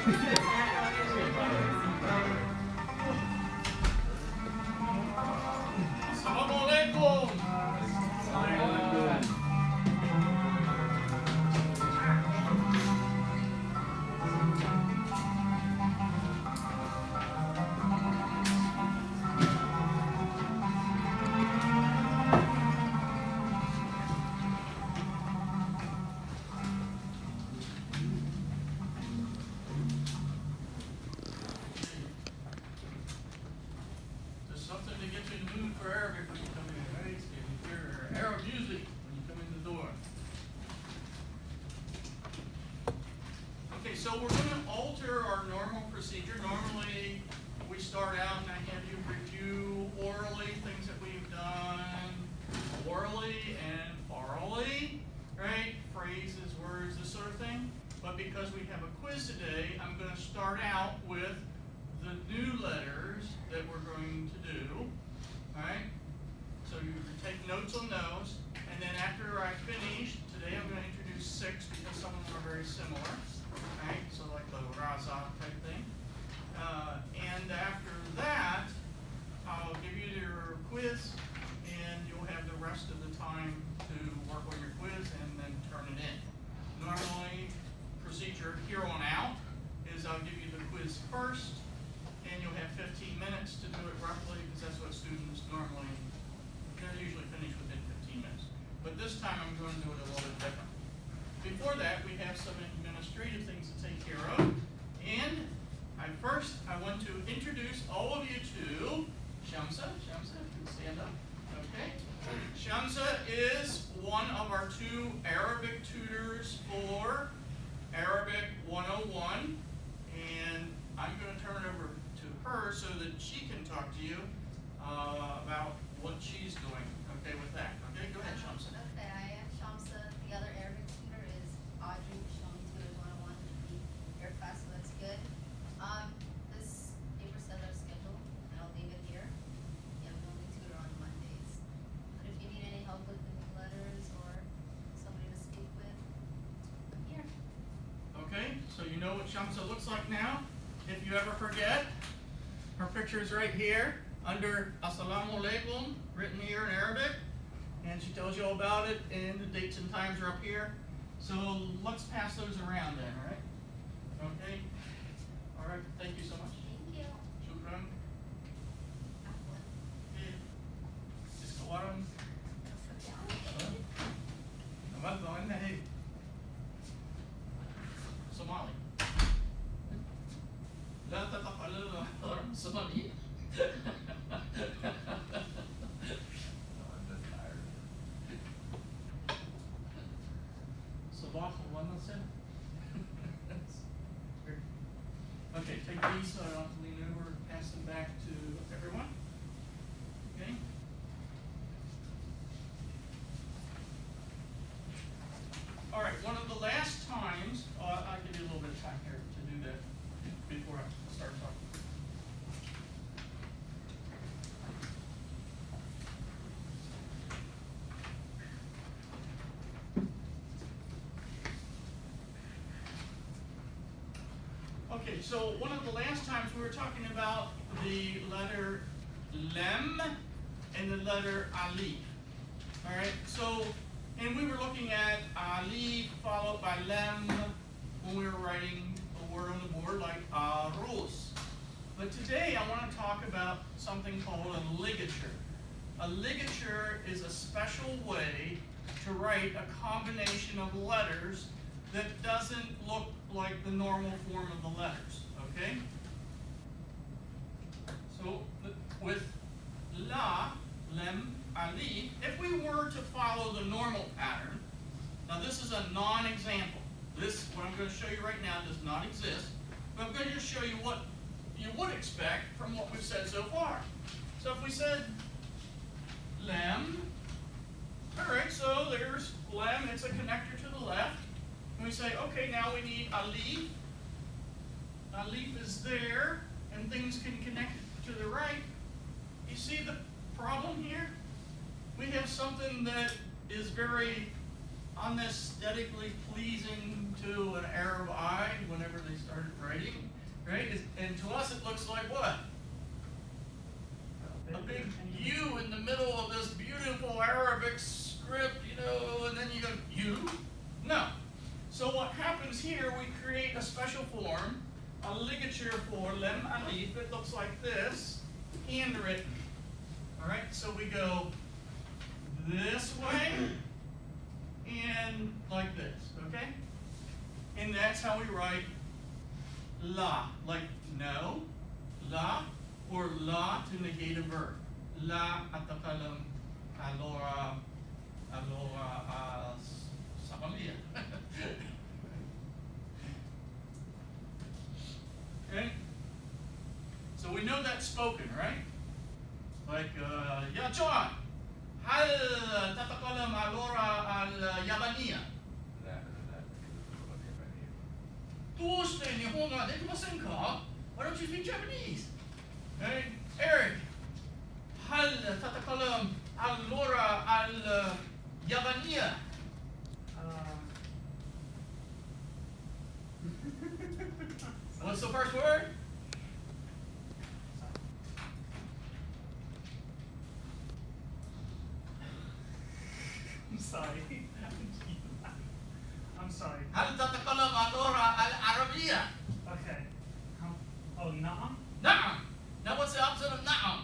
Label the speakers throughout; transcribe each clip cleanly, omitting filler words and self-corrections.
Speaker 1: Assalamualaikum. Just something to get you in the mood for Arabic when you come in, right? So you hear Arab music when you come in the door. Okay, so we're going to alter our normal procedure. Normally, we start out and I have you review orally things that we've done orally and orally, right? Phrases, words, this sort of thing. But because we have a quiz today, I'm going to start out with the new letters that we're going to do, all right? So you take notes on those, and then after I finish, today I'm going to introduce 6 because some of them are very similar, right? So like the raza type thing. And after that, I'll give you your quiz, and you'll have the rest of the time to work on your quiz and then turn it in. Normally, procedure here on out is I'll give you the quiz first, and you'll have 15 minutes to do it roughly, because that's what students normally, they're usually finished within 15 minutes. But this time I'm going to do it a little bit different. Before that, we have some administrative things to take care of. And I want to introduce all of you to Shamsa. Shamsa, you can stand up. Okay. Shamsa is one of our 2 Arabic tutors for Arabic 101. And I'm going to turn it over to her so that she can talk to you about what she's doing. Okay, with that. Okay, go ahead, Shamsa.
Speaker 2: Okay, I am Shamsa. The other Arabic tutor is Audrey, showing me tutors 101 in your class, so that's good. This paper says our schedule, and I'll leave it here. Yeah, I'm the only tutor on Mondays. But if you need any help with the new letters or somebody to speak with, I'm here.
Speaker 1: Okay, so you know what Shamsa looks like now. If you ever forget, her picture is right here under Assalamu alaikum, written here in Arabic. And she tells you all about it, and the dates and times are up here. So let's pass those around then, all right? Okay? All right, thank you so much.
Speaker 2: Thank you.
Speaker 1: Shukran.
Speaker 2: Afwan.
Speaker 1: Iskawaran. Namadlo, and hey. Somali. لا تقف على الحرم الصومالي. صباح ومساء. Okay, take these so I don't have to lean over and pass them back to everyone. Okay? All right, one of the last times, I'll give you a little bit of time here to do that before I start talking. Okay, so one of the last times we were talking about the letter lem and the letter alif. All right, so, and we were looking at alif followed by lem when we were writing a word on the board like aruz. But today I want to talk about something called a ligature. A ligature is a special way to write a combination of letters that doesn't look like the normal form of the letters, okay? So with la, lem, alif, if we were to follow the normal pattern, now this is a non-example. This, what I'm going to show you right now, does not exist, but I'm going to just show you what you would expect from what we've said so far. So if we said lem, all right, so there's lem, it's a connector to the left. And we say, okay, now we need alif. Alif is there, and things can connect to the right. You see the problem here? We have something that is very unaesthetically pleasing to an Arab eye whenever they started writing, right? And to us it looks like what? A big U in the middle of this beautiful Arabic script, you know, and then you go, U? No. So what happens here, we create a special form, a ligature for lem alif. It looks like this, handwritten. All right, so we go this way and like this, okay? And that's how we write la, like no, la, or la to negate a verb. La atakalam alora samalia. Okay? So we know that's spoken, right? Like, Ya John, hal tatakalam alora al-Yabaniya? Why don't you speak Japanese? Hey, Eric, hal tatakalam al-Lora al-Yabaniya? What's the first word?
Speaker 3: I'm sorry. I'm sorry.
Speaker 1: هل تتكلم اللغة العربية?
Speaker 3: Okay. Oh, نعم?
Speaker 1: نعم. Now what's the opposite of نعم?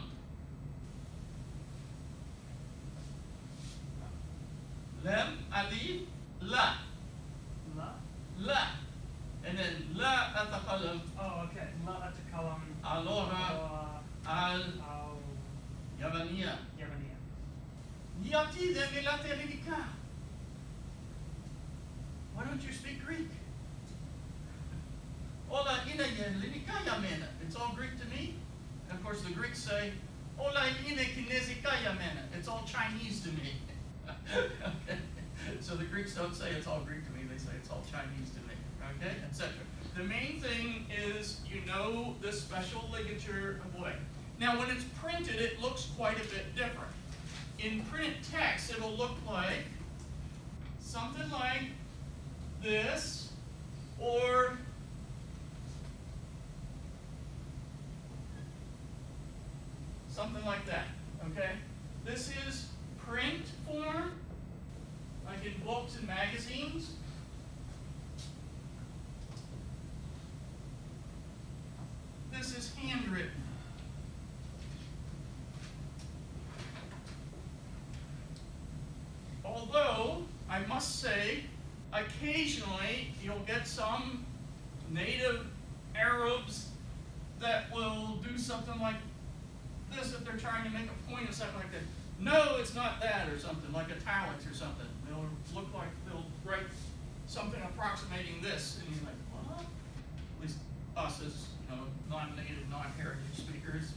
Speaker 1: لم, أليف, لا.
Speaker 3: لا?
Speaker 1: لا. And then لا أتكلم
Speaker 3: Oh, okay. لا أتكلم
Speaker 1: اللغة اليابانية.
Speaker 3: اليابانية.
Speaker 1: يأتي ذميلات لك. Why don't you speak Greek? Ola ina linika yamena. It's all Greek to me. And of course the Greeks say, Ola ina kinezika yamena. It's all Chinese to me. Okay. So the Greeks don't say it's all Greek to me, they say it's all Chinese to me. Okay, etc. The main thing is you know this special ligature of way. Now when it's printed, it looks quite a bit different. In print text, it'll look like something like this, or something like that, okay? This is print form, like in books and magazines. This is handwritten. Although, I must say, occasionally you'll get some native Arabs that will do something like this if they're trying to make a point or something like that. No, it's not that, or something, like italics or something. They'll look like they'll write something approximating this, and you're like, what? At least us as non-native, non-heritage speakers,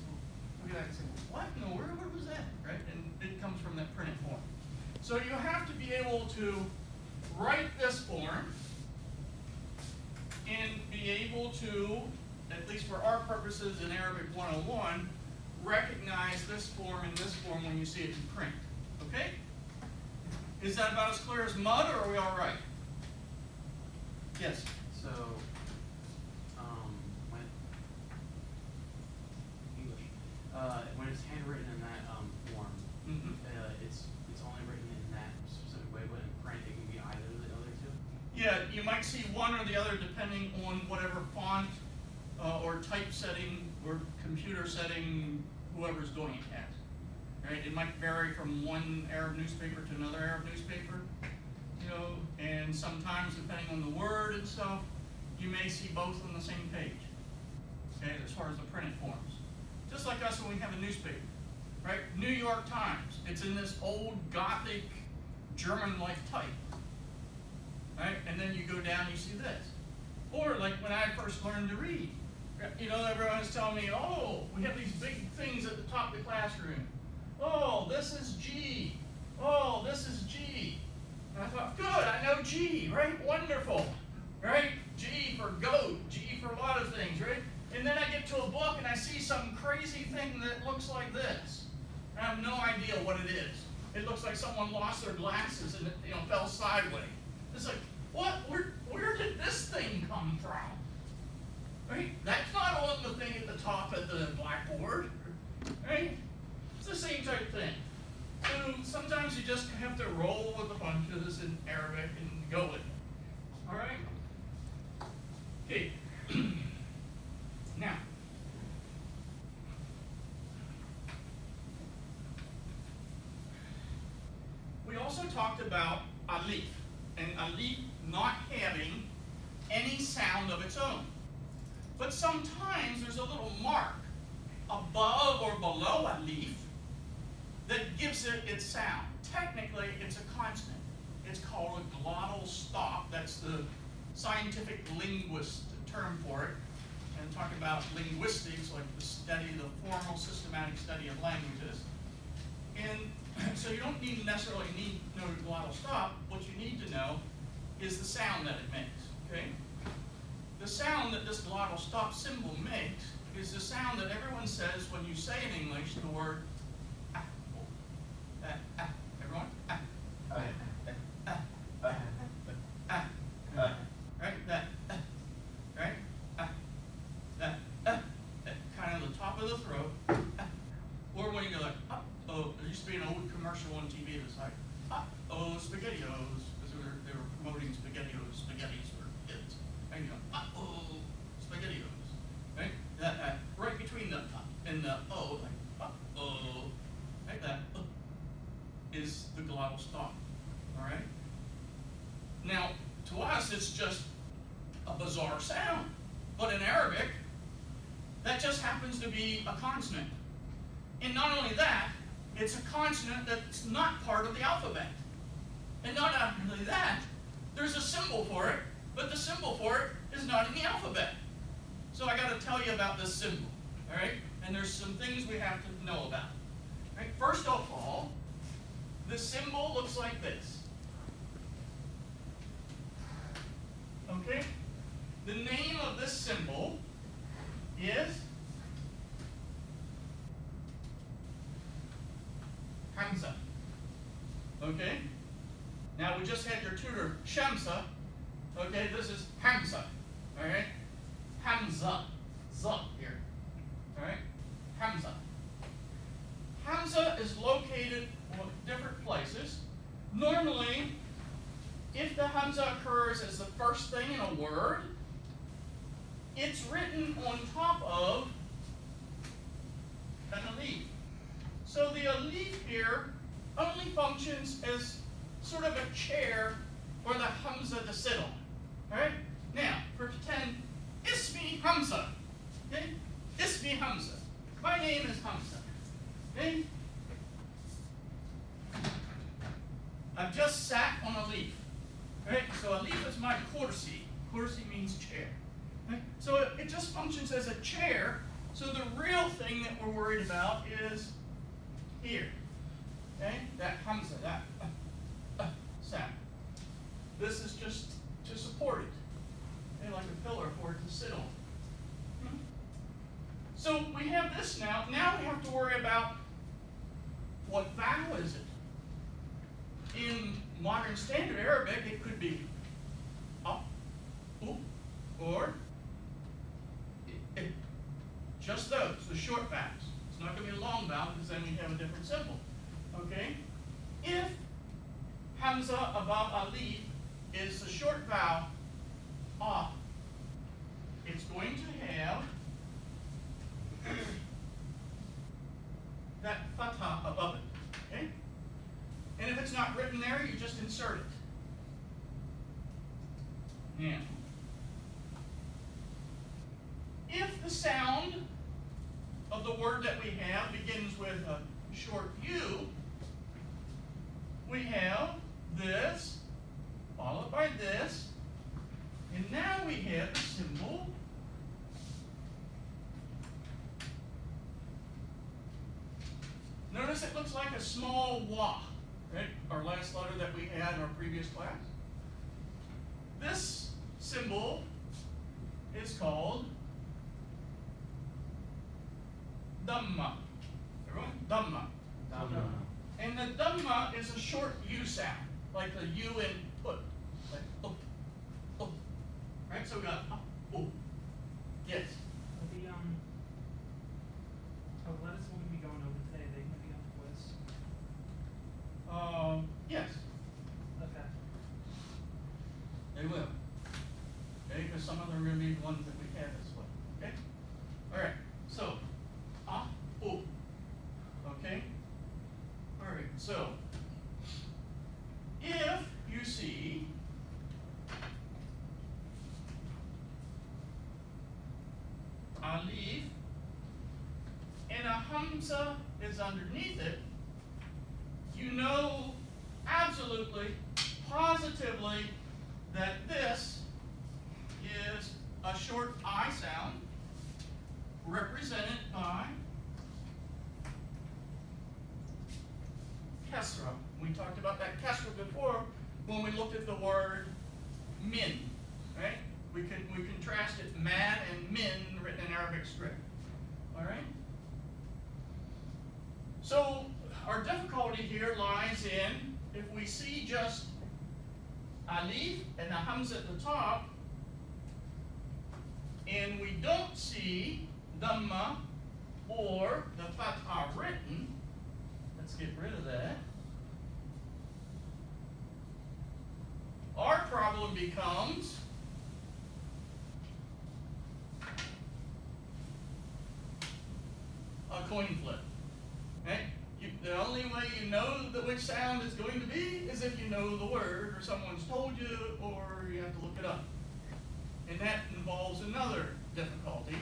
Speaker 1: we like to say, what in the world? What was that? Right? And it comes from that printed form. So you have to be able to write this form and be able to, at least for our purposes in Arabic 101, recognize this form and this form when you see it in print. Okay? Is that about as clear as mud, or are we all right? Yes?
Speaker 4: So, when English, when it's handwritten in that form, it's only written in that specific way, but in print it can be either of the other two?
Speaker 1: Yeah, you might see one or the other depending on whatever font or typesetting or computer setting whoever's doing it has. Right? It might vary from one Arab newspaper to another Arab newspaper, and sometimes depending on the word and stuff, you may see both on the same page. Okay, as far as the printed forms. Just like us when we have a newspaper, right? New York Times, it's in this old Gothic German-like type. Right? And then you go down, you see this. Or like when I first learned to read, everyone was telling me, oh, we have these big things at the top of the classroom. Oh, this is G. Oh, this is G. And I thought, good, I know G, right? Wonderful, right? G for goat, G for a lot of things, right? And then I get to a book and I see some crazy thing that looks like this. I have no idea what it is. It looks like someone lost their glasses and it fell sideways. It's like, what? Where did this thing come from? Right? That's not on the thing at the top of the blackboard. Right? It's the same type thing. So sometimes you just have to roll with the punches in Arabic and go with it. All right? Okay. Now, we also talked about alif, and alif not having any sound of its own. But sometimes there's a little mark above or below alif that gives it its sound. Technically, it's a consonant. It's called a glottal stop. That's the scientific linguist term for it. And talk about linguistics, like the study, the formal systematic study of languages. And so you don't necessarily need to know the glottal stop. What you need to know is the sound that it makes. Okay? The sound that this glottal stop symbol makes is the sound that everyone says when you say in English the word apple. Everyone? Right? That. Right? That. Kind of the top of the throat. Or when you go like, oh, there used to be an old commercial on TV that's like, oh, SpaghettiOs, because they were promoting SpaghettiOs. Spaghettis for kids. And you go, oh, SpaghettiOs. Right? That, right between the and the O, like, oh, like that, is the glottal stop. All right? Now, to us, it's just a bizarre sound. But in Arabic, that just happens to be a consonant. And not only that, it's a consonant that's not part of the alphabet. And not only that, there's a symbol for it, but the symbol for it is not in the alphabet. So I got to tell you about this symbol. All right? And there's some things we have to know about. All right? First of all, the symbol looks like this. Okay? The name of this symbol is Hamza. Okay? Now we just had your tutor Shamsa. Okay, this is Hamza. Alright? Hamza. Z here. Alright? Hamza. Hamza is located in different places. Normally, if the Hamza occurs as the first thing in a word, it's written on top of an alif. So the alif here only functions as sort of a chair for the Hamza to sit on. Alright? Now, pretend Ismi Hamza. Okay? Ismi Hamza. My name is Hamza. Okay? I've just sat on a leaf. Right? So a leaf is my kursi. Kursi means chair. Right? So it just functions as a chair. So the real thing that we're worried about is here. Okay? That Hamza, that sound. This is just to support it. Okay? Like a pillar for it to sit on. So we have this now. Now we have to worry about what vowel is it? In modern standard Arabic, it could be up, up, or it. Just those, the short vowels. It's not going to be a long vowel because then we have a different symbol. Okay? If Hamza above alif is the short vowel ah, it's going to have that fatha above it. Okay? And if it's not written there, you just insert it. Now, if the sound of the word that we have begins with a short U, we have this, followed by this, and now we have the symbol notice it looks like a small wa, right? Our last letter that we had in our previous class. This symbol is called Dhamma. Everyone? Dhamma.
Speaker 4: Dhamma.
Speaker 1: And the Dhamma is a short U sound. like the U in put, like right? So we got yes.
Speaker 3: Are the letters we're gonna be going over today, they gonna be on the list?
Speaker 1: Yes,
Speaker 3: Okay.
Speaker 1: they will. Okay, because some of them are going to be ones that we have as well. Okay. All right. So, okay. All right. So, if you see alif and a hamza is underneath it, you know absolutely, positively that this is a short I sound represented by kesra. We talked about that kesra before when we looked at the word min, right? We contrasted mad and min written in Arabic script. All right? So our difficulty here lies in if we see just alif and the hamza at the top, and we don't see dhamma or the fatha written. Let's get rid of that. Our problem becomes a coin flip. Okay? The only way you know which sound it's going to be is if you know the word, or someone's told you, or you have to look it up. And that involves another difficulty.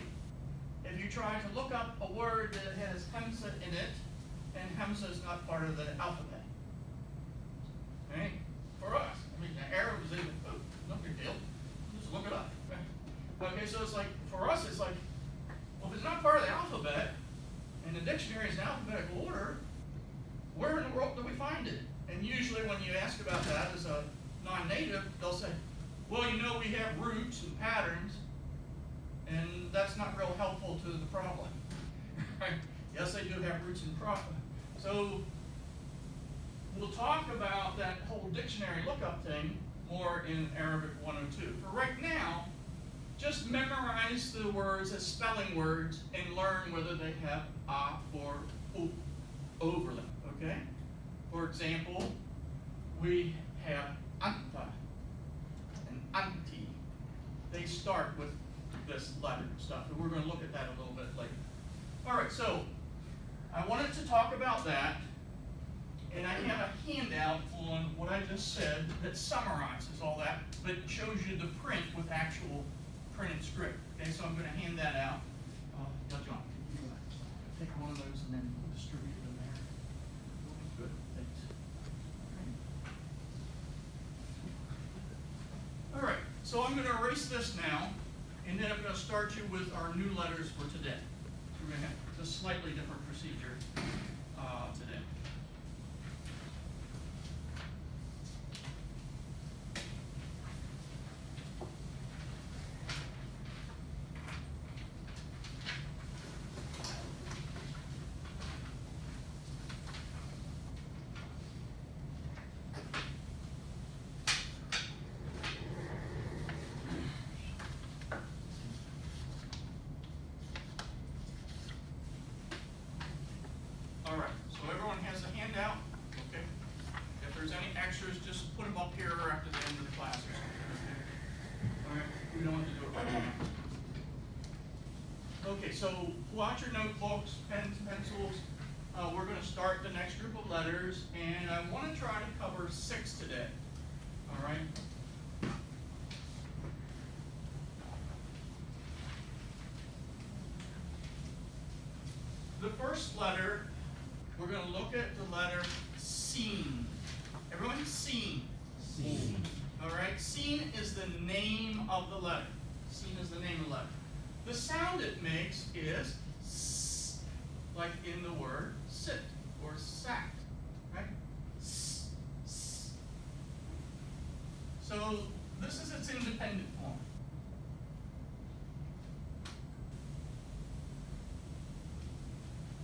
Speaker 1: If you try to look up a word that has hamza in it, and hamza is not part of the alphabet. Okay? For us, I mean, the Arab is even, no big deal. Just look it up. Okay, so it's like, for us, it's like, well, if it's not part of the alphabet, and the dictionary is in alphabetical order, where in the world do we find it? And usually when you ask about that as a non-native, they'll say, well, you know, we have roots and patterns, and that's not real helpful to the problem. Right? Yes, they do have roots and problem. So we'll talk about that whole dictionary lookup thing more in Arabic 102. For right now, just memorize the words as spelling words and learn whether they have a or u over them, okay? For example, we have anta and anti. They start with this letter stuff, and we're going to look at that a little bit later. All right, so I wanted to talk about that, and I have a handout on what I just said that summarizes all that, but shows you the print with actual printed script. Okay, so I'm going to hand that out. John, can you take one of those and then distribute them there? Good, thanks. All right, so I'm going to erase this now, and then I'm going to start you with our new letters for today. We're going to have a slightly different procedure today. All right, so everyone has a handout, okay? If there's any extras, just put them up here after the end of the class or something, okay? All right, we don't have to do it right now. Okay, so pull out your notebooks, pens, pencils. We're going to start the next group of letters, and I want to try to cover 6 today, all right? The first letter, we're going to look at the letter Sin. Everyone, Sin.
Speaker 5: Sin.
Speaker 1: All right, Sin is the name of the letter. Sin is the name of the letter. The sound it makes is S, like in the word sit or sat, right? S, S. So this is its independent form.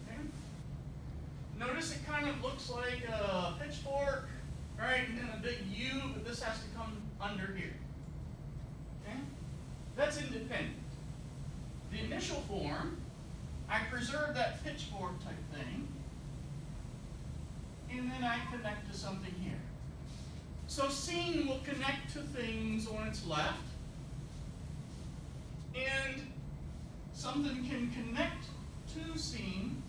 Speaker 1: Okay. Notice it kind of looks like a pitchfork Alright, and then a big U, but this has to come under here. Okay? That's independent. The initial form, I preserve that pitchfork type thing, and then I connect to something here. So seen will connect to things on its left, and something can connect to seen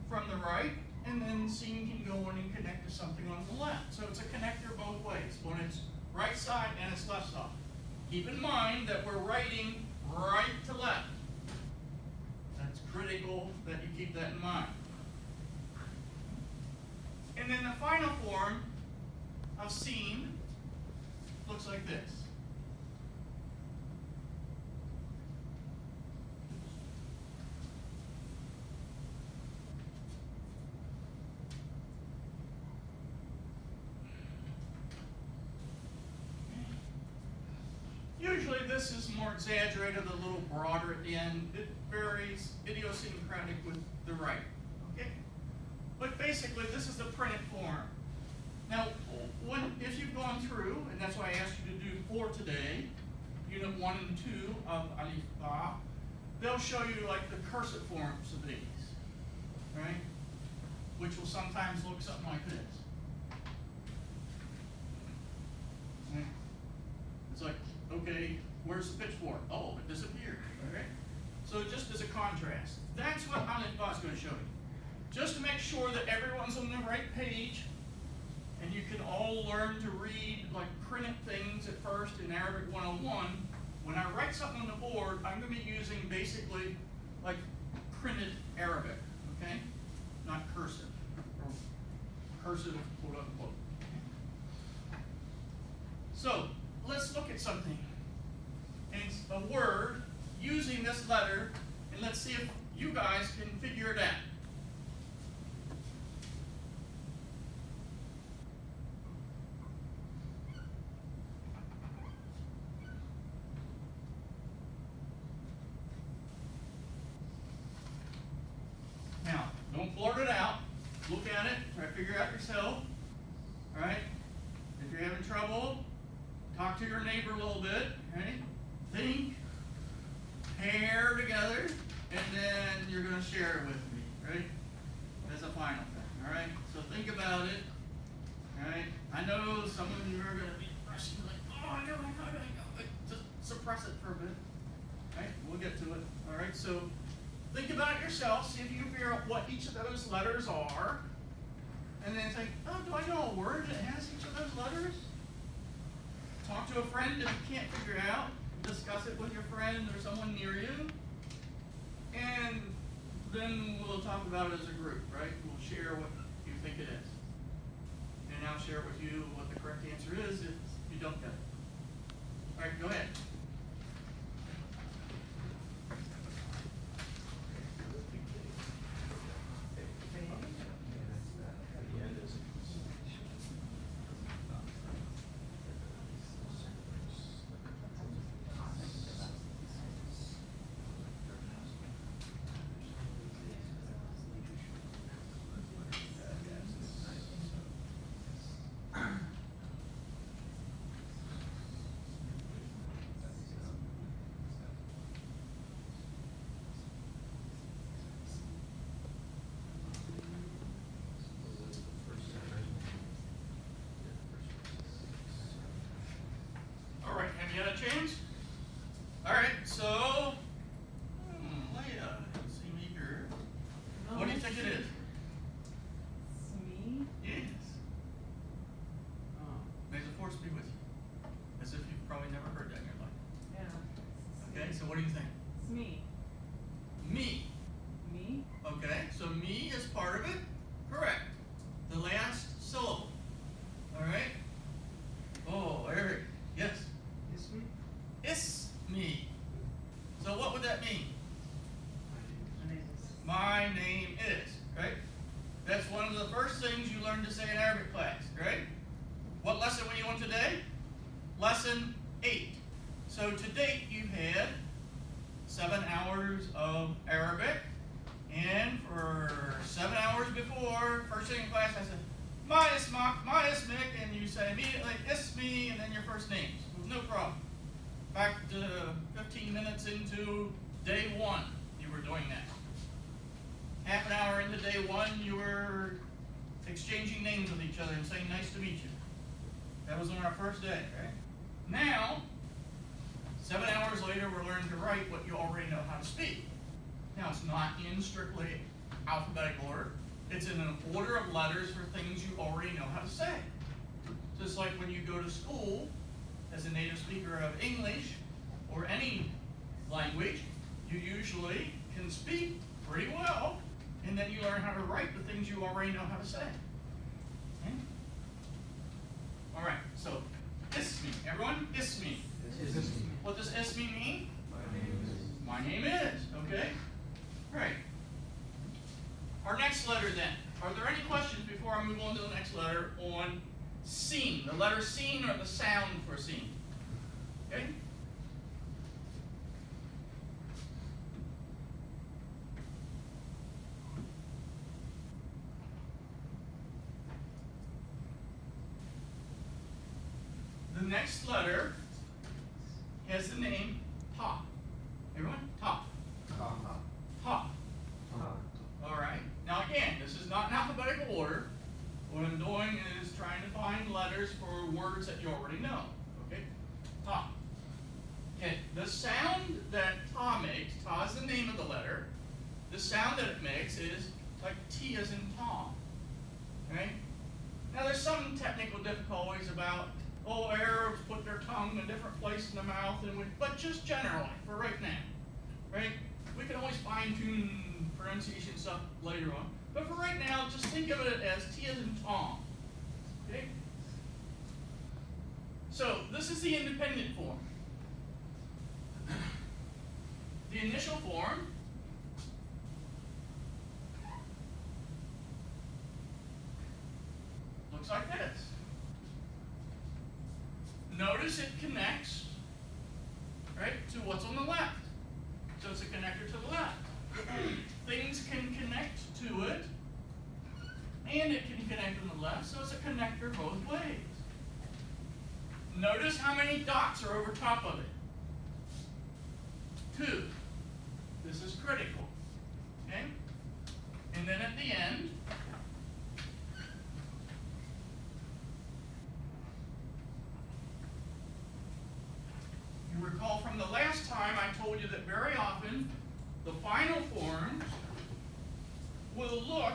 Speaker 1: from the right, and then seen can go in and connect to something on the left. So it's a connector both ways, on its right side and its left side. Keep in mind that we're writing right to left. That's critical that you keep that in mind. And then the final form of seen looks like this. Usually this is more exaggerated, a little broader at the end. It varies, idiosyncratic with the right. Okay? But basically this is the printed form. Now, if you've gone through, and that's why I asked you to do 4 today, Unit 1 and 2 of Alif Ba, they'll show you like the cursive forms of these, right? Which will sometimes look something like this. Okay. It's like, okay, where's the pitchfork? Oh, it disappeared, okay? So just as a contrast, that's what Alif Ba is going to show you. Just to make sure that everyone's on the right page, and you can all learn to read like printed things at first in Arabic 101. When I write something on the board, I'm going to be using basically like printed Arabic, okay? Not cursive, or cursive, quote unquote. So, let's look at something. And it's a word using this letter, and let's see if you guys can figure it out. Now, don't blurt it out. Look at it, try to figure it out yourself. Alright? If you're having trouble, talk to your neighbor a little bit, right? Think, pair together, and then you're going to share it with me, right? As a final thing, alright? So think about it, alright? I know some of you are going to be rushing like, oh, I know. Just suppress it for a bit, right? We'll get to it, alright? So think about it yourself, see if you can figure out what each of those letters are, and then think, oh, do I know a word that has each of those letters? Talk to a friend if you can't figure it out. Discuss it with your friend or someone near you. And then we'll talk about it as a group, right? We'll share what you think it is. And I'll share with you what the correct answer is if you don't get it. All right, go ahead. Have you had a chance? Alright, so, Leah, see me here. What do you think it is?
Speaker 3: Smee?
Speaker 1: Yes. May the force be with you. As if you've probably never heard that in your life.
Speaker 3: Yeah.
Speaker 1: Okay, so what do you think?
Speaker 3: Smee.
Speaker 1: Me.
Speaker 3: Me?
Speaker 1: Okay, so me is part of it. Correct. The last syllable. Alright? Oh, Eric. Yes.
Speaker 3: Is me?
Speaker 1: It's me. So what would that mean?
Speaker 3: My name is.
Speaker 1: My name is, right? That's one of the first things you learn to say in Arabic class, right? What lesson were you on today? Lesson 8. So to date you've had 7 hours of Arabic, and for 7 hours before, first thing in class I said, my is Mick, and you say immediately, it's me, and then your first names. No problem. Back to 15 minutes into day one, you were doing that. Half an hour into day one, you were exchanging names with each other and saying, nice to meet you. That was on our first day, right? Now, 7 hours later, we're learning to write what you already know how to speak. Now, it's not in strictly alphabetical order. It's in an order of letters for things you already know how to say. Just like when you go to school as a native speaker of English or any language, you usually can speak pretty well, and then you learn how to write the things you already know how to say. Okay? All right, so ismi. Everyone, ismi. What does ismi mean? My name is. Okay? All right. Our next letter then. Are there any questions before I move on to the next letter on seen? The letter seen or the sound for seen? Okay? The next letter has the name Ta. Everyone? Ta. Ta. All right. Now again, this is not in alphabetical order. What I'm doing is trying to find letters for words that you already know. Okay? Ta. Okay. The sound that ta makes, ta is the name of the letter. The sound that it makes is like T as in Tom. Okay? Now there's some technical difficulties about, Arabs put their tongue in a different place in the mouth, but just generally, for right now. Right? We can always fine-tune pronunciation stuff later on. But for right now, just think of it as T as in Tom. Okay? So, this is the independent form. The initial form looks like this. Notice it connects, right, to what's on the left. So it's a connector to the left. Things can connect to it, and it can connect on the left, so it's a connector both ways. Notice how many dots are over top of it. 2. This is critical. Okay? And then at the end, you recall from the last time I told you that very often the final forms will look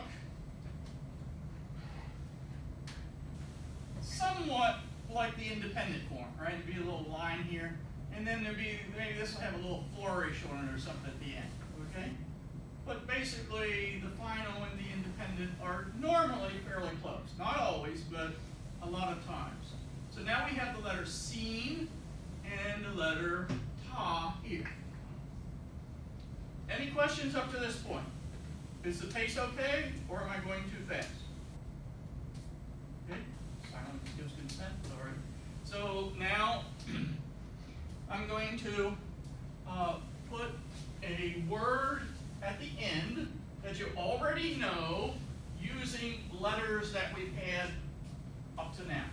Speaker 1: somewhat like the independent form, right? There'd be a little line here, and then maybe this will have a little flourish on it or something at the end, okay? But basically, the final and the independent are normally fairly close. Not always, but a lot of times. So now we have the letter seen and the letter ta here. Any questions up to this point? Is the pace okay, or am I going too fast? Okay, silence gives consent, all right. So now I'm going to put a word at the end that you already know using letters that we've had up to now.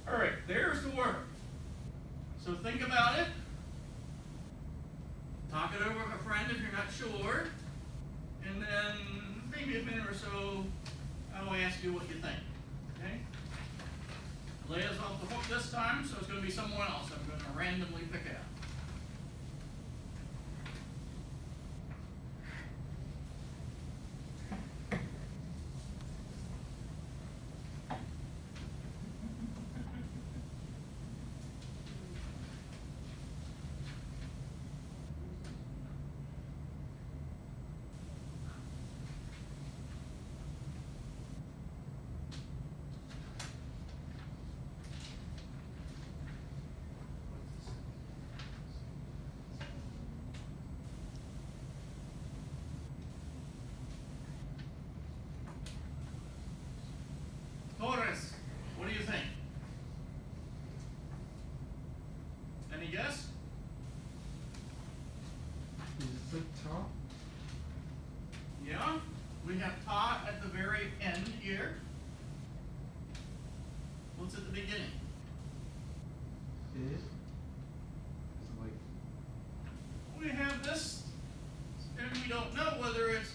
Speaker 1: All right, there's the word. So think about it. Talk it over with a friend if you're not sure. And then maybe a minute or so, I'll ask you what you think. Okay? Leia's off the hook this time, so it's going to be someone else I'm going to randomly pick out.
Speaker 5: Is it like
Speaker 1: We have this, and we don't know whether it's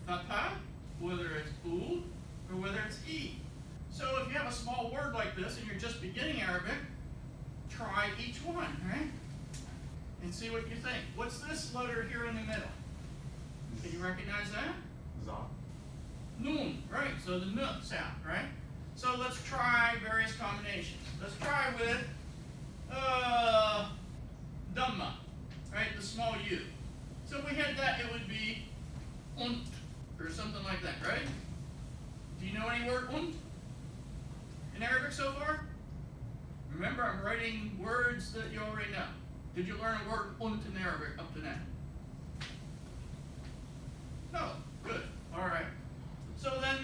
Speaker 1: fatha, whether it's u, or whether it's e. So if you have a small word like this and you're just beginning Arabic, try each one, right? And see what you think. What's this letter here in the middle? Can you recognize that?
Speaker 5: za?
Speaker 1: Noon, right? So the n sound, right? So let's try various combinations. Let's try with Dhamma, right? The small u. So if we had that, it would be unt, or something like that, right? Do you know any word unt in Arabic so far? Remember, I'm writing words that you already know. Did you learn a word unt in Arabic up to now? No. Good. All right. So then,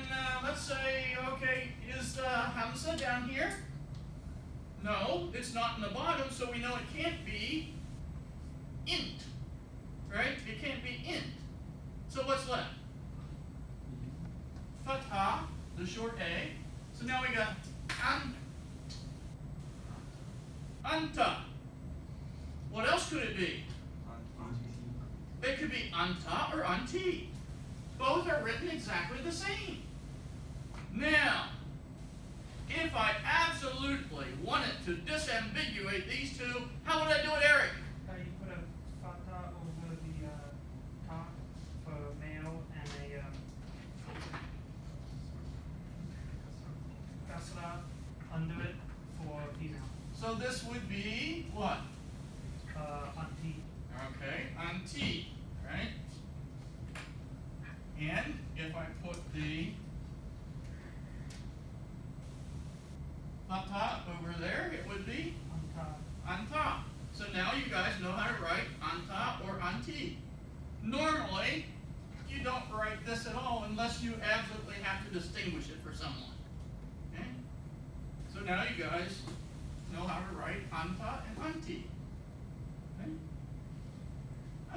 Speaker 1: let's say, okay, is the Hamza down here? No, it's not in the bottom, so we know it can't be int, right? It can't be int. So what's left? Fatha, the short A. So now we got anta. What else could it be? It could be anta or anti. Both are written exactly the same. Now, if I absolutely wanted to disambiguate these two, how would I do it, Eric?
Speaker 3: You put a fatha over the ta for male and a kasra under it for female.
Speaker 1: So this would be what?
Speaker 3: Anti.
Speaker 1: Okay, anti, right? And if I put the fatha over there, it would be
Speaker 3: Anta.
Speaker 1: anta. So now you guys know how to write anta or anti. Normally, you don't write this at all unless you absolutely have to distinguish it for someone. Okay? So now you guys know how to write anta and anti. Okay?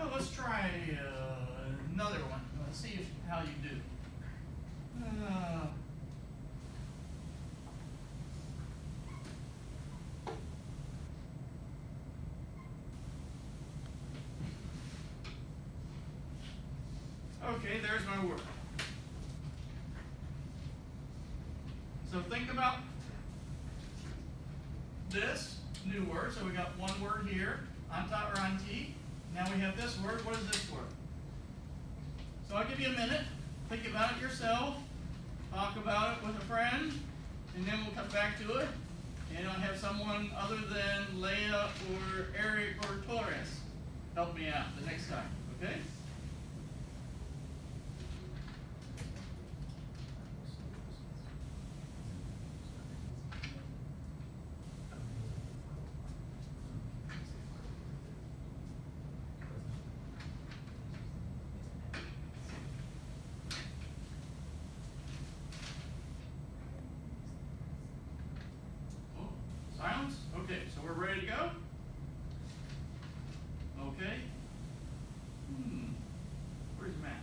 Speaker 1: Oh, let's try another one. Let's see how you do. Okay, there's my word. So think about this new word. So we got one word here, anta or anti. Now we have this word. What is this word? So I'll give you a minute. Think about it yourself. Talk about it with a friend. And then we'll come back to it. And I'll have someone other than Leah or Eric or Torres help me out the next time. Okay? Oh, silence? Okay, so we're ready to go? Okay. Where's Matt?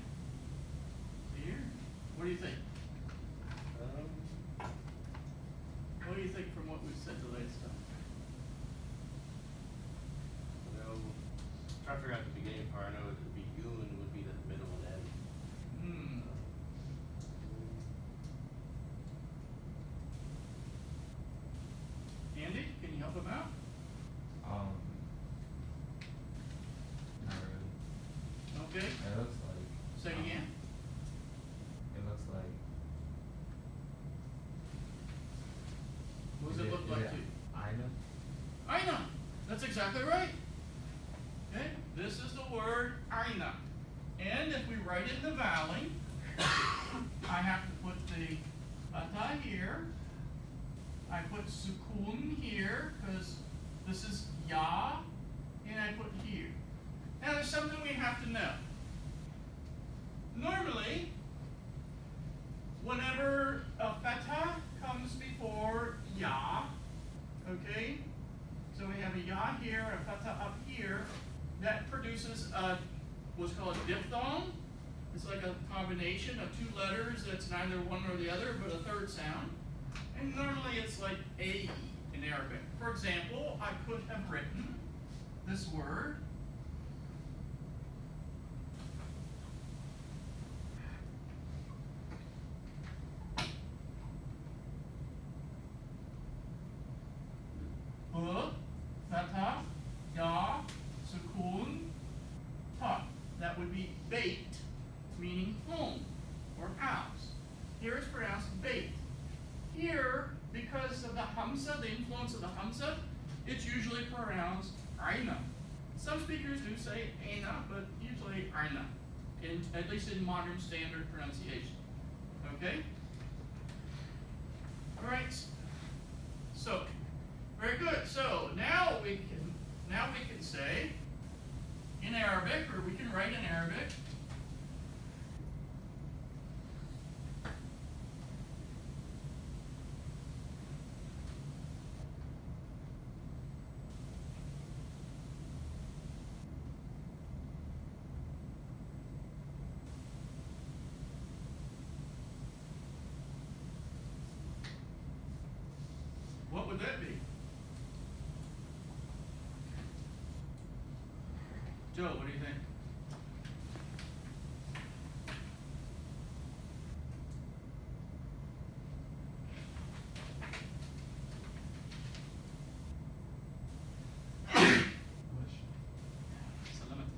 Speaker 1: Here? What do you think? What do you think from what we've said the latest time?
Speaker 6: Try to figure out the beginning part. I know it would be Yoon would be the middle and end.
Speaker 1: Andy, can you help him out?
Speaker 5: Not really.
Speaker 1: Okay.
Speaker 5: It looks like.
Speaker 1: Say it again.
Speaker 5: It looks like.
Speaker 1: What does it look like to you?
Speaker 5: Ina.
Speaker 1: Aina. That's exactly right. Okay, this is the word Aina. And if we write it in the vowel, I have to put the fatha here. I put sukun here because this is ya, and I put here. Now there's something we have to know. Normally, whenever a fatha comes before ya, okay, so we have a ya here, a fatha up here, that produces what's called a diphthong. It's like a combination of two letters that's neither one nor the other, but a third sound. And normally it's like A in in Arabic. For example, I could have written this word b, fatha, ya, sukun, ta. That would be bait, meaning home or house. Here it's pronounced bait. Here, because of the hamza, the influence of the hamza, it's usually pronounced aina. Some speakers do say aina, but usually aina, at least in modern standard pronunciation. Okay? All right. So, very good. So now we can say in Arabic, or we can write in Arabic. What would that be? Joe, what do you think? Salamat.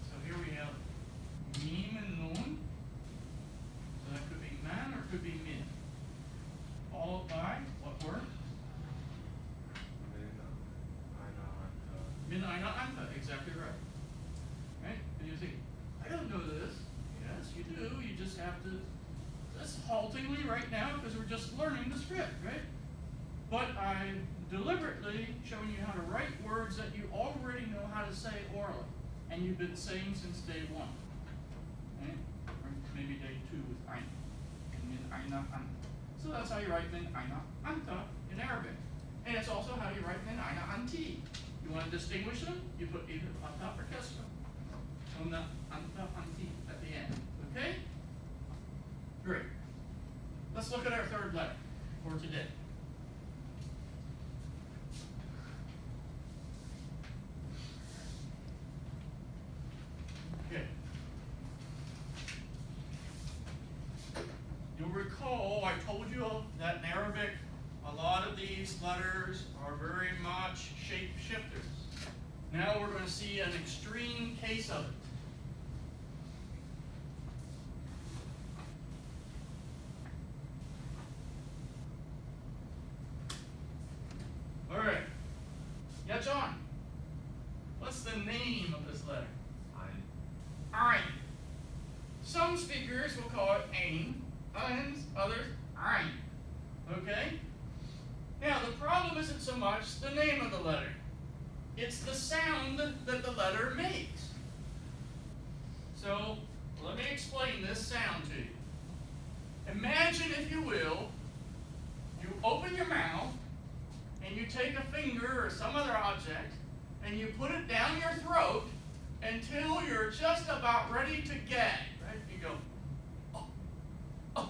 Speaker 1: So here we have meme and noon. So that could be man or could be min. Followed by what word? Min aina anta. Exactly right. Right? And you think, I don't know this. Yes, you do. You just have to. That's haltingly right now because we're just learning the script, right? But I'm deliberately showing you how to write words that you already know how to say orally, and you've been saying since day one, right? Or maybe day 2 with aina, and min aina anta. So that's how you write min aina anta in Arabic, and it's also how you write min aina anti. You want to distinguish them? You put either fatha or kasra. Una anta anti at the end. Okay? Great. Let's look at our third letter for today. Okay. You'll recall I told you that in Arabic, a lot of these letters are very much shape shifters. Now we're going to see an extreme case of it. All right. Yeah, John. What's the name of this letter? Ain. Some speakers will call it ain, and others ain. Okay? Now, the problem isn't so much the name of the letter. It's the sound that the letter makes. So, let me explain this sound to you. Imagine, if you will, you open your mouth, and you take a finger or some other object, and you put it down your throat until you're just about ready to gag, right? You go, oh, oh.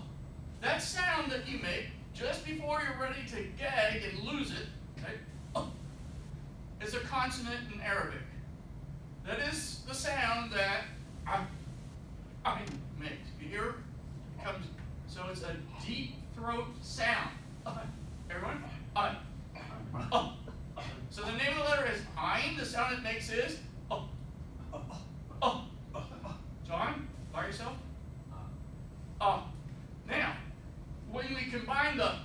Speaker 1: That sound that you make just before you're ready to gag and lose it, right? Oh, is a consonant in Arabic. That is the sound that I makes. You hear? It comes. So it's a deep throat sound. Everyone? So the name of the letter is ain. The sound it makes is John, by yourself? Now, when we combine now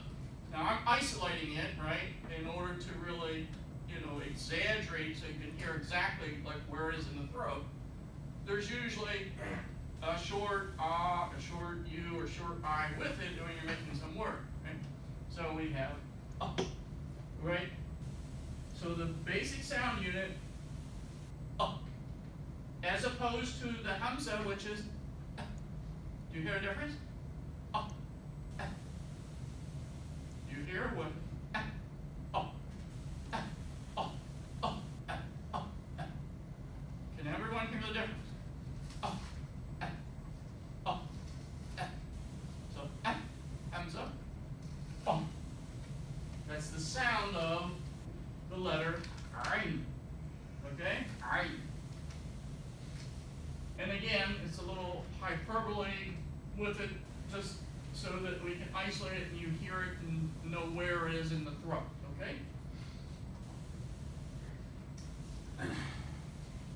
Speaker 1: I'm isolating it, right, in order to really, exaggerate so you can hear exactly like where it is in the throat. There's usually a short a short u, or short I with it when you're making some word, right? So we have right? So the basic sound unit, as opposed to the hamza, which is, do you hear a difference? Do you hear what? Can everyone hear the difference? again, it's a little hyperbole with it, just so that we can isolate it and you hear it and know where it is in the throat, okay?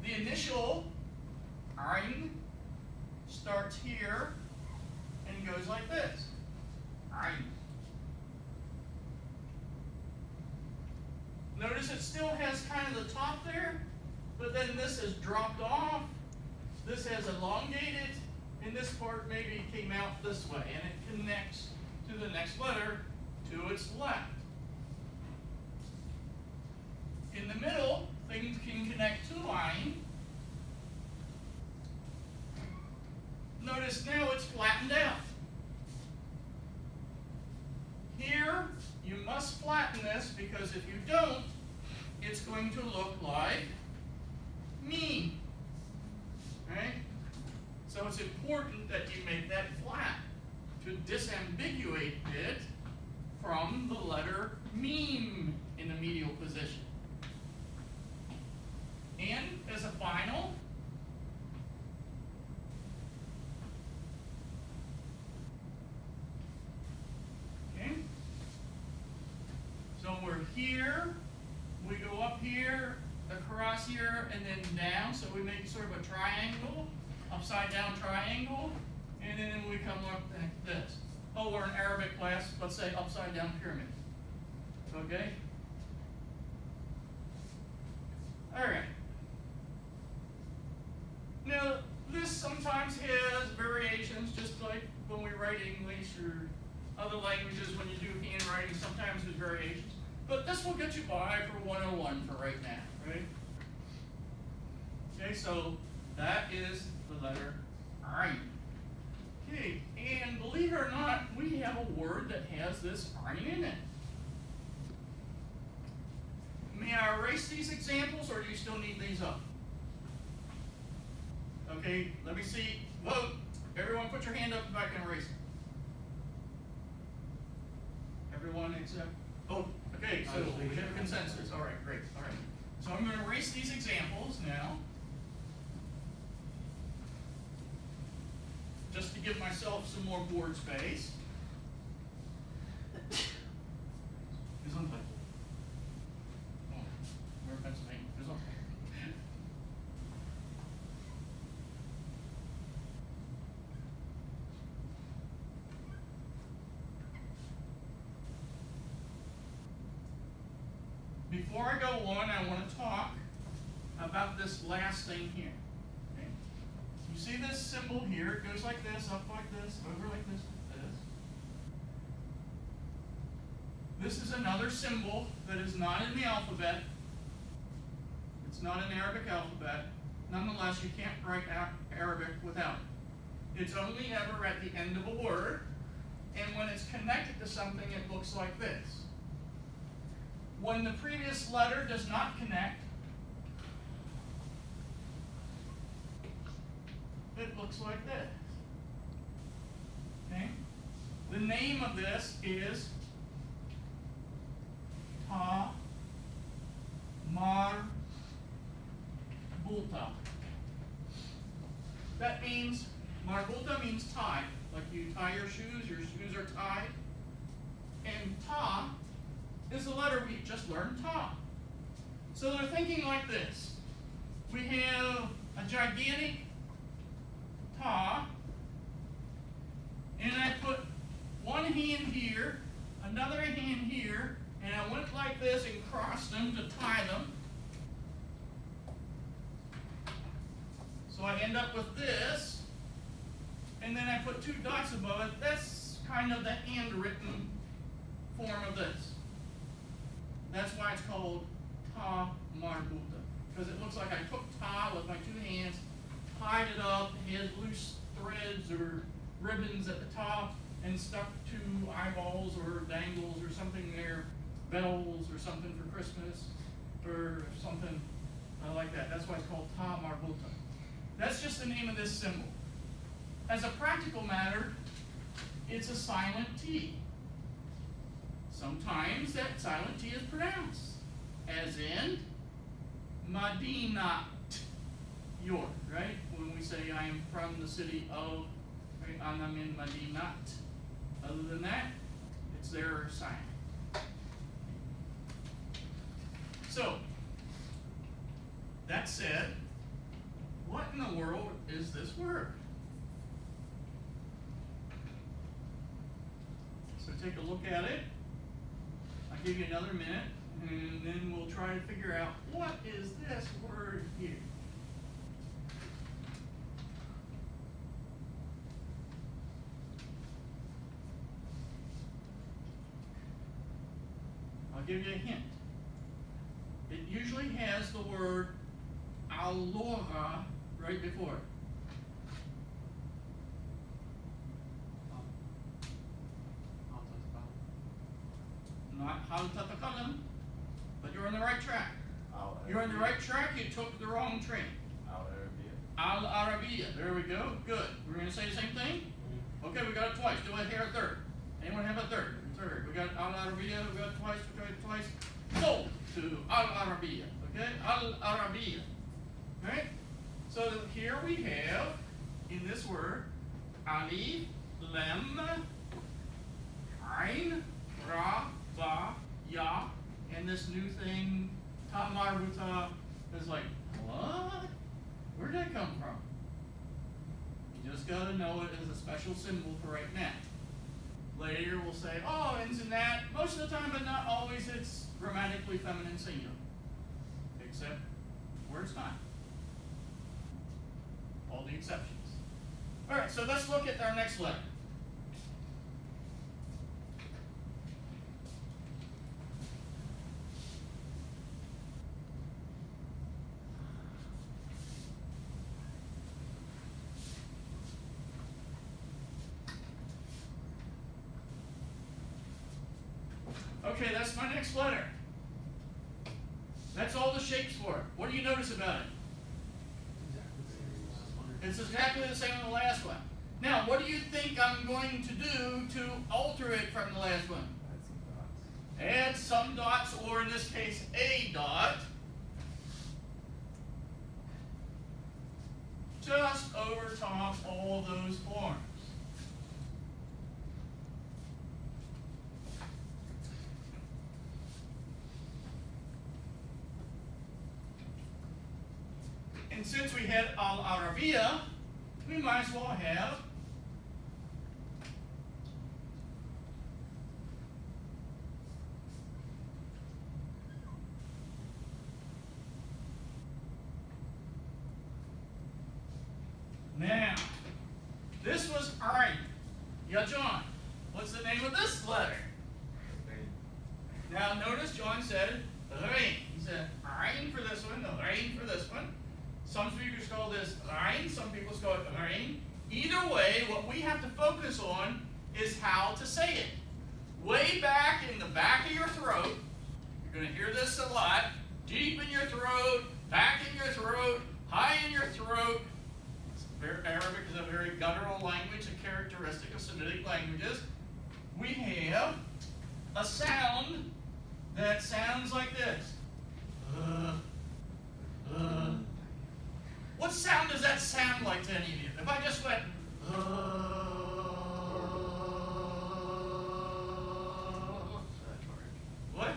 Speaker 1: The initial ein starts here and goes like this. Ein. Notice it still has kind of the top there, but then this is dropped off, this has elongated, and this part maybe came out this way, and it connects to the next letter to its left. In the middle, things can connect to ein. Notice now it's flattened out. Here, you must flatten this because if you don't, it's going to look like me. Right? So it's important that you make that flat to disambiguate it from the letter meme in the medial position. And as a final, okay, so we're here, we go up here, across here, and then down, so we make sort of a triangle, upside down triangle, and then we come up like this. Oh, we're in Arabic class, let's say upside down pyramid. Okay? Alright. Now, this sometimes has variations, just like when we write English or other languages, when you do handwriting, sometimes there's variations. But this will get you by for 101 for right now, right? Okay, so that is the letter ein. Okay, and believe it or not, we have a word that has this ein in it. May I erase these examples, or do you still need these up? Okay, let me see. Vote. Everyone put your hand up if I can erase it. Everyone except, oh, okay, so we have a consensus. All right, great, all right. So I'm going to erase these examples now, just to give myself some more board space. Gesundheit. Oh, we're in Pennsylvania. Gesundheit. Before I go on, I want to talk about this last thing here. Okay? You see this symbol here? It goes like this, up like this, over like this, This is another symbol that is not in the alphabet. It's not in the Arabic alphabet. Nonetheless, you can't write Arabic without it. It's only ever at the end of a word, and when it's connected to something, it looks like this. When the previous letter does not connect, it looks like this. Okay? The name of this is Ta Mar Bulta. That means, Marbulta means tie. Like you tie your shoes are tied. And Ta is the letter we just learned, Ta. So they're thinking like this. We have a gigantic Ta, and I put one hand here, another hand here, and I went like this and crossed them to tie them. So I end up with this, and then I put two dots above it. That's kind of the handwritten form of this. That's why it's called Ta Marbuta, because it looks like I took Ta with my two hands, tied it up, had loose threads or ribbons at the top, and stuck two eyeballs or dangles or something there, bells or something for Christmas, or something like that. That's why it's called Ta Marbuta. That's just the name of this symbol. As a practical matter, it's a silent T. Sometimes that silent T is pronounced, as in Madinat, your, right? When we say I am from the city of, right, Ana min Madinat. Other than that, it's their sign. So, that said, what in the world is this word? So take a look at it. I'll give you another minute, and then we'll try to figure out what is this word here. I'll give you a hint. It usually has the word allora right before it. Not hal tatakalam, but you're on the right track. You're on the right track, you took the wrong train. Al Arabiya, there we go, good. We're going to say the same thing? Okay, we got it twice, do it here a third. Anyone have a third? Third, we got Al Arabiya, we got it twice, we got it twice. Sold to Al Arabiya, okay? Al Arabiya, right? So here we have, in this word, alif, lam, ain, ra, ba, ya, and this new thing, ta marbuta, is like, what? Where did that come from? You just got to know it as a special symbol for right now. Later we'll say, oh, ends in that. Most of the time, but not always, it's grammatically feminine singular. Except where it's not. All the exceptions. All right, so let's look at our next letter. Okay, that's my next letter. That's all the shapes for it. What do you notice about it? It's exactly the same as the last one. Now, what do you think I'm going to do to alter it from the last one? Add some dots, or in this case, a dot. Just over top all those forms. And since we had Al Arabiya, we might as well have now. This was Ain. Yeah, John. What's the name of this letter? Now notice John said Rein. He said Ain for this one, Rein for this one. Some speakers call this Rein, some people call it Rein. Either way, what we have to focus on is how to say it. Way back in the back of your throat, you're going to hear this a lot, deep in your throat, back in your throat, high in your throat. Arabic is a very guttural language, a characteristic of Semitic languages. We have a sound that sounds like this. What sound does that sound like to any of you? If I just went, what?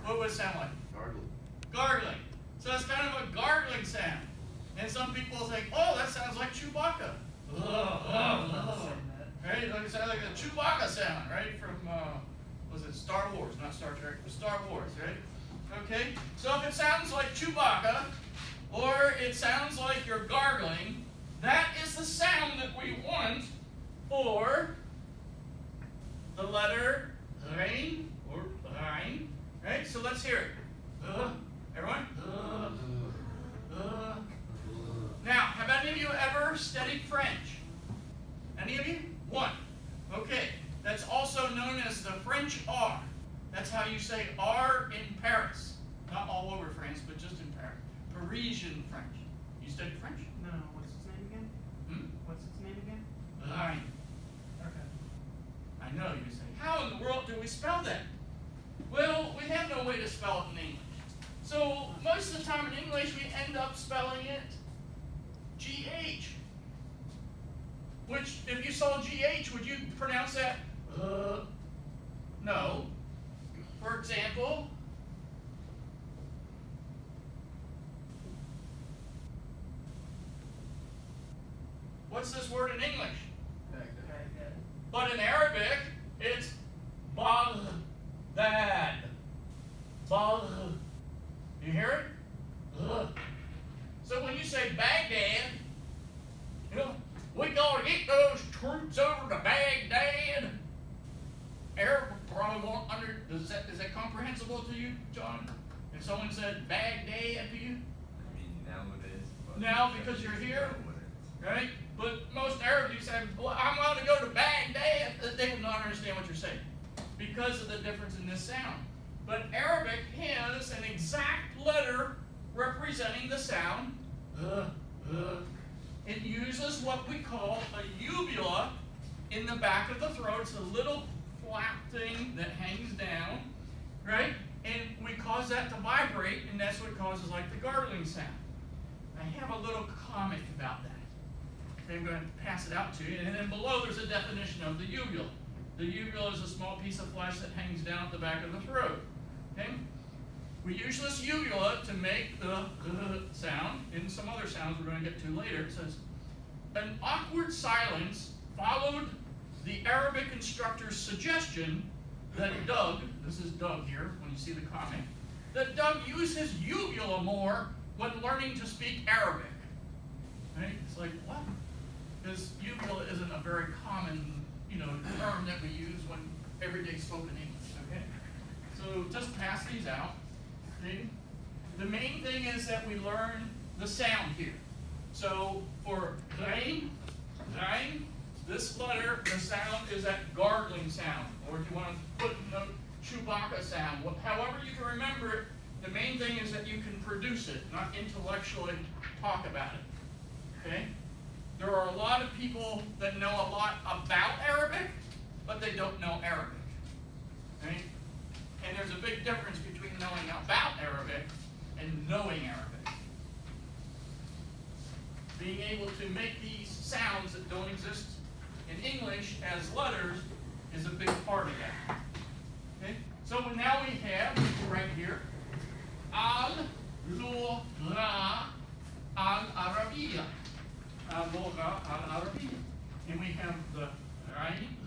Speaker 1: What would it sound like?
Speaker 6: Gargling.
Speaker 1: Gargling. So that's kind of a gargling sound. And some people think, oh, that sounds like Chewbacca. Right? It sounds like a Chewbacca sound, right? From, was it Star Wars? Not Star Trek, but Star Wars, right? Okay? So if it sounds like Chewbacca, or it sounds like you're gargling, that is the sound that we want for the letter Rein, or Rein, right? So let's hear it. Everyone? Now, have any of you ever studied French? Any of you? One. Okay. That's also known as the French R. That's how you say R in Paris. Not all over France, but just in Paris. Parisian French. You studied French?
Speaker 3: No, what's its name again?
Speaker 1: Hmm?
Speaker 3: What's its name again?
Speaker 1: Rein.
Speaker 3: Okay.
Speaker 1: I know you say, how in the world do we spell that? Well, we have no way to spell it in English. So most of the time in English we end up spelling it GH. if you saw GH, would you pronounce that? No. For example, what's this word in English?
Speaker 3: Baghdad.
Speaker 1: But in Arabic, it's Baghdad. Bagh. You hear it? So when you say Baghdad, you know, we gotta get those troops over to Baghdad. Arab probably won't is that comprehensible to you, John? If someone said Baghdad to you?
Speaker 5: I mean, nowadays. but
Speaker 1: Now, because you're here? Right? But most Arabs, you say, well, I'm going to go to Baghdad. They will not understand what you're saying because of the difference in this sound. But Arabic has an exact letter representing the sound. It uses what we call a uvula in the back of the throat. It's a little flap thing that hangs down, right? And we cause that to vibrate, and that's what causes like the gargling sound. I have a little comic about that. Okay, I'm going to pass it out to you. And then below there's a definition of the uvula. The uvula is a small piece of flesh that hangs down at the back of the throat. Okay? We use this uvula to make the sound, and some other sounds we're going to get to later. It says, an awkward silence followed the Arabic instructor's suggestion that Doug, this is Doug here when you see the comic, that Doug use his uvula more when learning to speak Arabic. Right? It's like, what? Because uvula isn't a very common, term that we use when everyday spoken English. Okay? So just pass these out. Okay? The main thing is that we learn the sound here. So for rain, this letter, the sound is that gargling sound, or if you want to put the Chewbacca sound, however you can remember it. The main thing is that you can produce it, not intellectually talk about it. Okay? There are a lot of people that know a lot about Arabic, but they don't know Arabic. Okay? And there's a big difference between knowing about Arabic and knowing Arabic. Being able to make these sounds that don't exist in English as letters is a big part of that. Okay? So now we have, right here, Al-Lugha Al-Arabiya. Al-Lugha Al-Arabiya. And we have the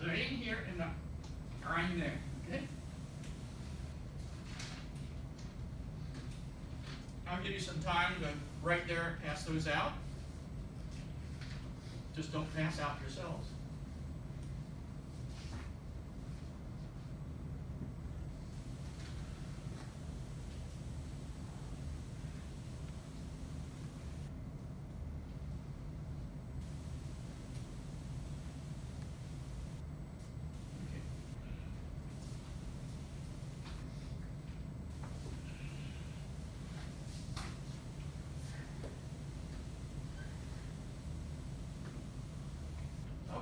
Speaker 1: rain here and the rain there. Okay? I'll give you some time to right there pass those out. Just don't pass out yourselves.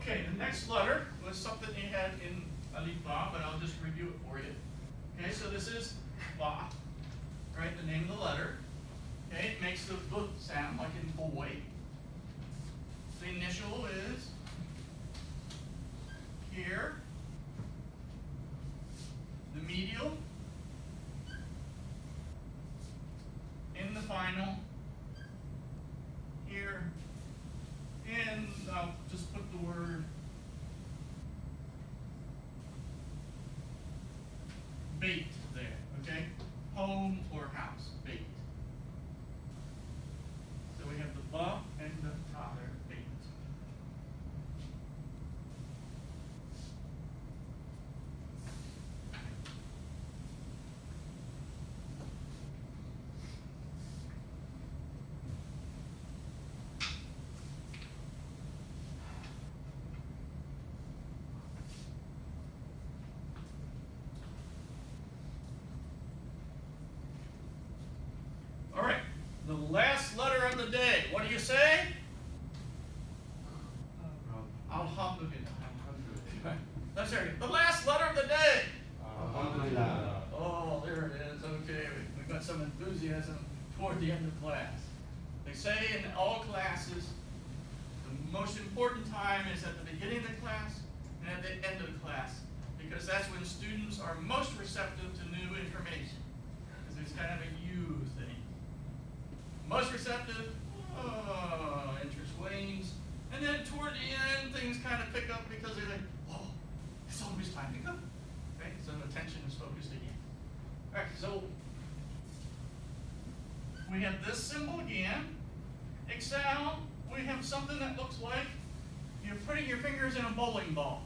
Speaker 1: Okay, the next letter was something you had in Alif Ba, but I'll just review it for you. Okay, so this is Ba, right? The name of the letter. Okay, it makes the B sound like in boy. The initial is here. The medial. In the final. Here. And I'll just put the word bait there, okay? Home or house, bait. So we have the ba and the ta there, bait. All right, the last letter of the day. What do you say? Alhamdulillah. Let's hear it. The last letter of the day.
Speaker 6: Alhamdulillah.
Speaker 1: Oh, there it is. Okay, we've got some enthusiasm toward the end of class. They say in all classes, the most most important time is at the beginning of the class and at the end of the class, because that's when students are most receptive to new information. Because it's kind of a you thing. Most receptive, interest wanes. And then toward the end, things kind of pick up because they're like, oh, it's almost time to go. Right? So attention is focused again. All right, so we have this symbol again. Excel, we have something that looks like you're putting your fingers in a bowling ball.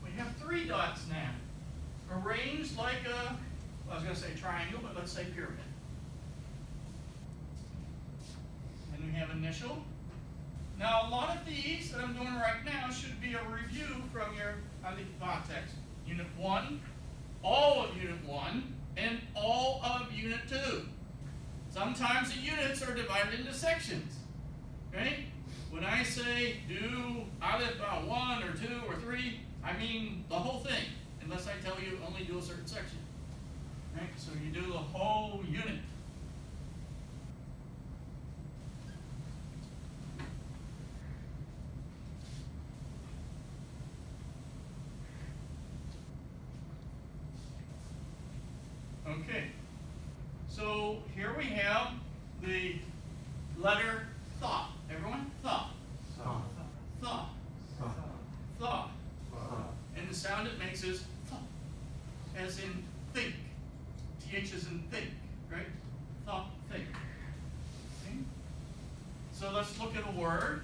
Speaker 1: We have 3 dots now, arranged like a, well, I was going to say triangle, but let's say pyramid. And we have initial. Now, a lot of these that I'm doing right now should be a review from your context. Unit 1, all of Unit 1, and all of Unit 2. Sometimes the units are divided into sections. Right? When I say do Aleph 1 or 2 or 3, I mean the whole thing, unless I tell you only do a certain section. Right? So you do the whole unit. Okay. So here we have the letter Tha. Everyone? Tha. Tha. Tha. And the sound it makes is Tha, as in think. TH is in think, right? Tha, think. Okay? So let's look at a word.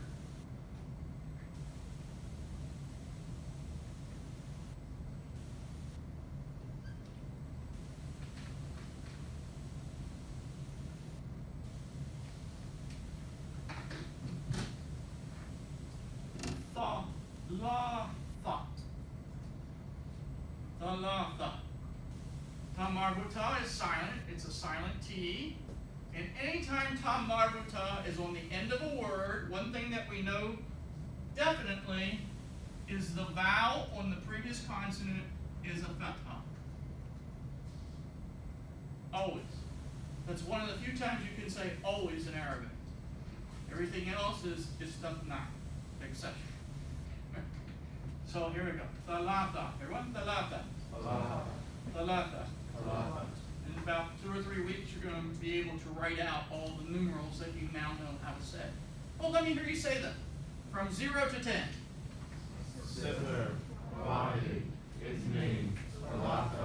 Speaker 1: Tha, la, tha. Tha, la, tha. Ta marbuta is silent. It's a silent T. And anytime ta marbuta is on the end of a word, one thing that we know definitely is the vowel on the previous consonant is a fatha. Always. That's one of the few times you can say always in Arabic. Everything else is istithna, exception. So here we go. Thalatha. Everyone? Thalatha. Thalatha. In about 2 or 3 weeks, you're going to be able to write out all the numerals that you now know how to say. Well, let me hear you say them. From 0 to 10.
Speaker 7: Sefer, Wadi, Ismail, Salata,